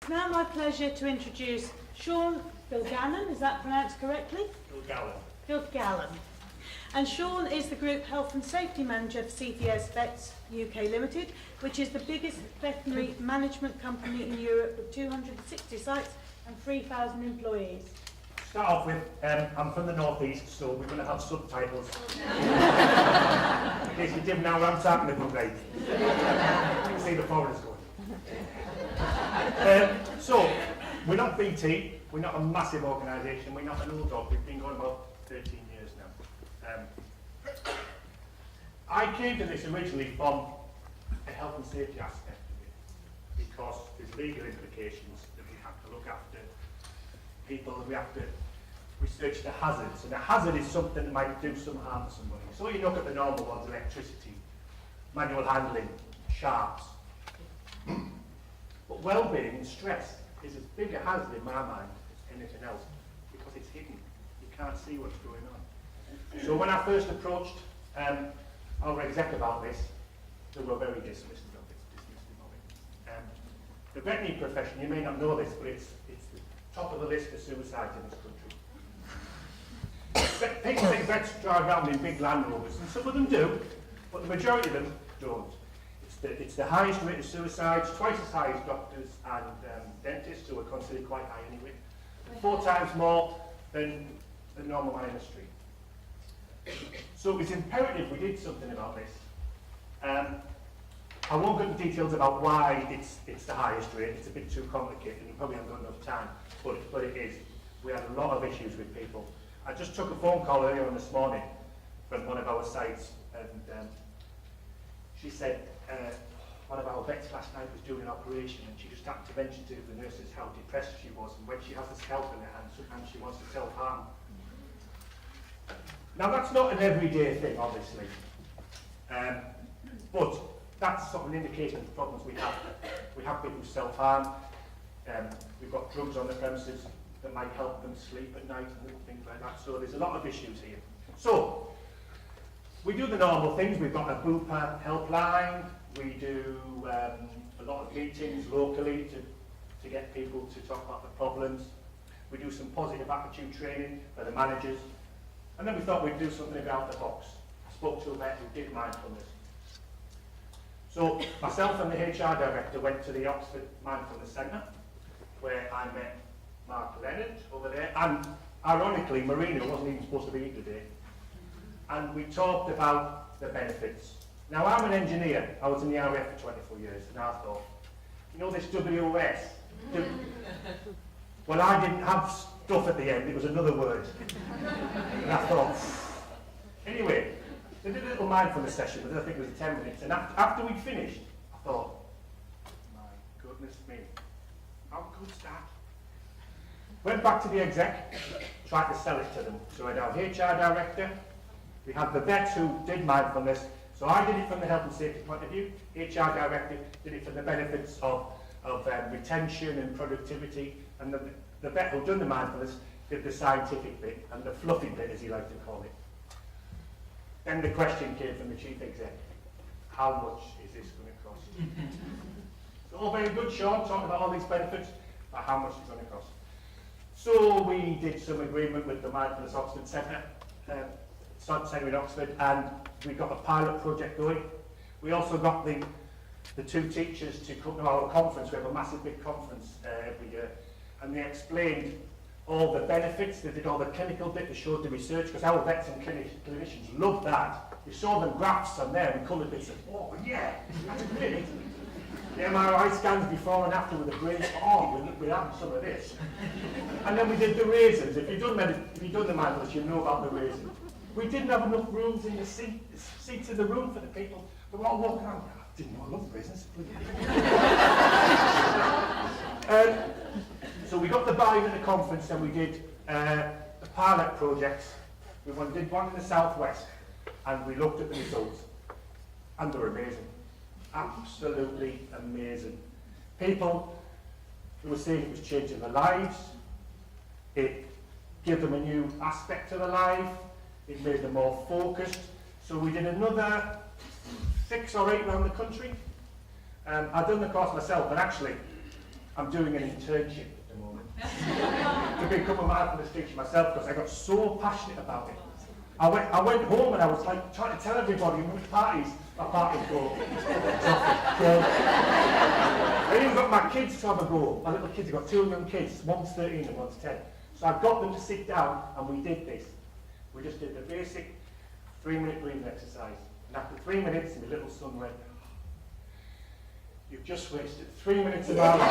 It's now my pleasure to introduce Sean Gilgallon, is that pronounced correctly? Gilgallon. And Sean is the Group Health and Safety Manager for CTS Vets UK Limited, which is the biggest veterinary management company in Europe with 260 sites and 3,000 employees. Start off with, I'm from the northeast, so we're going to have subtitles. In case you didn't know where I'm talking about, right? You can see the foreigners going. So, we're not BT, we're not a massive organisation, we're not an old dog, we've been going about 13 years now. I came to this originally from a health and safety aspect of it, because there's legal implications that we have to look after people, and we have to research the hazards, and a hazard is something that might do some harm to somebody. So you look at the normal ones: electricity, manual handling, sharps. But well-being and stress is as big a hazard in my mind as anything else, because it's hidden. You can't see what's going on. So when I first approached our exec about this, they were very dismissive of it. The veterinary profession, you may not know this, but it's the top of the list for suicides in this country. People think vets drive around in big Land Rovers, and some of them do, but the majority of them don't. It's the highest rate of suicides, twice as high as doctors and dentists, who are considered quite high anyway, 4 times more than the normal man in the street. So it was imperative we did something about this. I won't go into details about why it's the highest rate. It's a bit too complicated, and you probably haven't got enough time, but it is. We had a lot of issues with people. I just took a phone call earlier on this morning from one of our sites, and she said one of our vets last night was doing an operation, and she just happened to mention to the nurses how depressed she was, and when she has a scalpel in her hand, sometimes she wants to self-harm. Now that's not an everyday thing, obviously, but that's sort of an indication of the problems we have. We have people who self-harm. We've got drugs on the premises that might help them sleep at night and little things like that. So there's a lot of issues here. So we do the normal things. We've got a Bupa helpline. We do a lot of meetings locally to get people to talk about the problems. We do some positive attitude training for the managers. And then we thought we'd do something about the box. I spoke to a vet who did mindfulness. So myself and the HR director went to the Oxford Mindfulness Centre, where I met Mark Leonard over there, and ironically Marina wasn't even supposed to be here today. And we talked about the benefits. Now I'm an engineer, I was in the RAF for 24 years, and I thought, you know this WOS? Well, I didn't have stuff at the end, it was another word. And I thought, anyway, they did a little mindfulness session, but I think it was 10 minutes, and after we'd finished, I thought, my goodness me, how good's that? Went back to the exec, tried to sell it to them. So we had our HR director, we had the vets who did mindfulness, so I did it from the health and safety point of view, HR director did it for the benefits of retention and productivity, and the vet who done the mindfulness did the scientific bit, and the fluffy bit, as he liked to call it. Then the question came from the chief exec, how much is this going to cost? So all very good, Sean, talking about all these benefits, but how much is it going to cost? So we did some agreement with the Mindfulness Oxford Centre, Centre in Oxford, and we got a pilot project going. We also got the 2 teachers to come to our conference. We have a massive big conference every year, and they explained all the benefits. They did all the clinical bit, they showed the research, because our vets and clinicians love that. They saw the graphs on there and coloured bits of, oh yeah, that's great. The MRI scans before and after with the brain, oh, we're having some of this. And then we did the raisins. If you've done the mindfulness, you know about the raisins. We didn't have enough rooms in the seats of the room for the people. They were all walking around. I didn't know I loved raisins. So we got the buy-in at the conference, and we did the pilot projects. We did one in the southwest, and we looked at the results, and they were amazing. Absolutely amazing. People who were saying it was changing their lives, it gave them a new aspect to their life, it made them more focused. So we did another 6 or 8 around the country. I've done the course myself, but actually I'm doing an internship at the moment to become a mindfulness teacher myself because I got so passionate about it. I went home and I was like trying to tell everybody which parties my parties go. I even got my kids to have a go. My little kids, I've got 2 young kids, one's 13 and one's 10. So I got them to sit down and we did this. We just did the basic 3-minute breathing exercise. And after 3 minutes, my little son went, "You've just wasted 3 minutes of my life."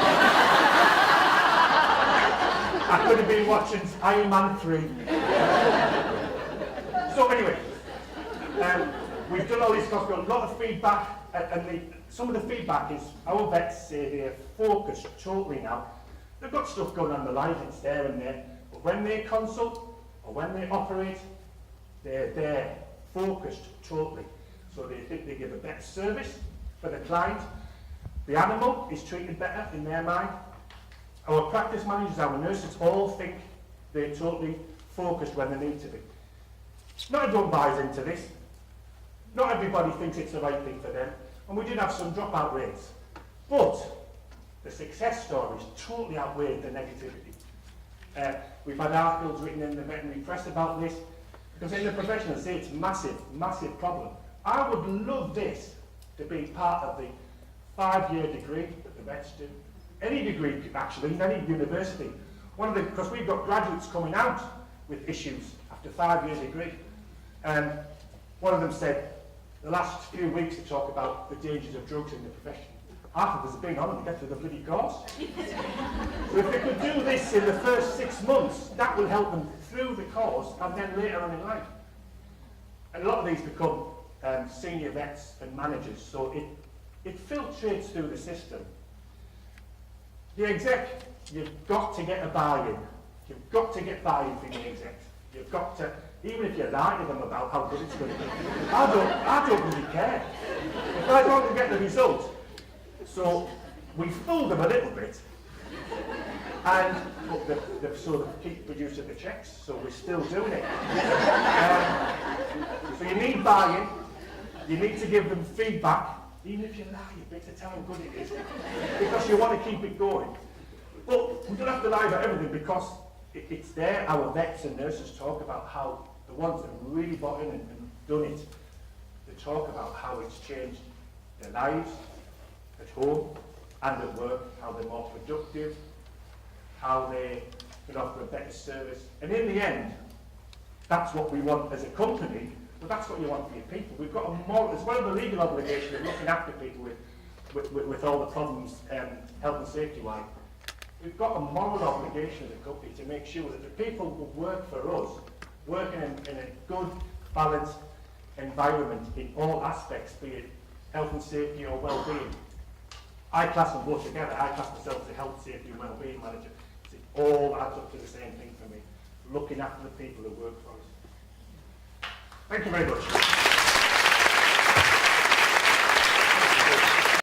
I could have been watching Iron Man 3. So anyway, we've done all this because we've got a lot of feedback, and some of the feedback is our vets say they're focused totally now. They've got stuff going on in their lives, it's there and there, but when they consult or when they operate, they're there, focused totally. So they think they give a better service for the client. The animal is treated better in their mind. Our practice managers, our nurses all think they're totally focused when they need to be. Not everyone buys into this. Not everybody thinks it's the right thing for them. And we did have some dropout rates. But the success stories totally outweighed the negativity. We've had articles written in the veterinary press about this, because in the profession I say it's a massive, massive problem. I would love this to be part of the 5-year degree that the vets do. Any degree, actually, in any university. Because we've got graduates coming out with issues after 5-year degree. One of them said, the last few weeks they talk about the dangers of drugs in the profession. Half of us have been on them to get through the bloody course. So if they could do this in the first 6 months, that will help them through the course and then later on in life. And a lot of these become senior vets and managers, so it filtrates through the system. The exec, you've got to get a buy-in. You've got to get buy-in from the exec. You've got to, even if you lie to them about how good it's going to be. I don't really care. If I don't get the result. So we fooled them a little bit. And they've sort of keep producing the checks, so we're still doing it. So you need buy-in. You need to give them feedback. Even if you lie a bit to tell how good it is, because you want to keep it going. But we don't have to lie about everything because it's there. Our vets and nurses talk about how the ones that have really bought in and done it, they talk about how it's changed their lives at home and at work, how they're more productive, how they can offer a better service. And in the end, that's what we want as a company. But that's what you want for your people. We've got a moral, as well as the legal obligation of looking after people with all the problems, health and safety wise. We've got a moral obligation as a company to make sure that the people who work for us work in a good, balanced environment in all aspects, be it health and safety or well-being. I class them both together. I class myself as a health, safety and well-being manager. It all adds up to the same thing for me, looking after the people who work for us. Thank you very much.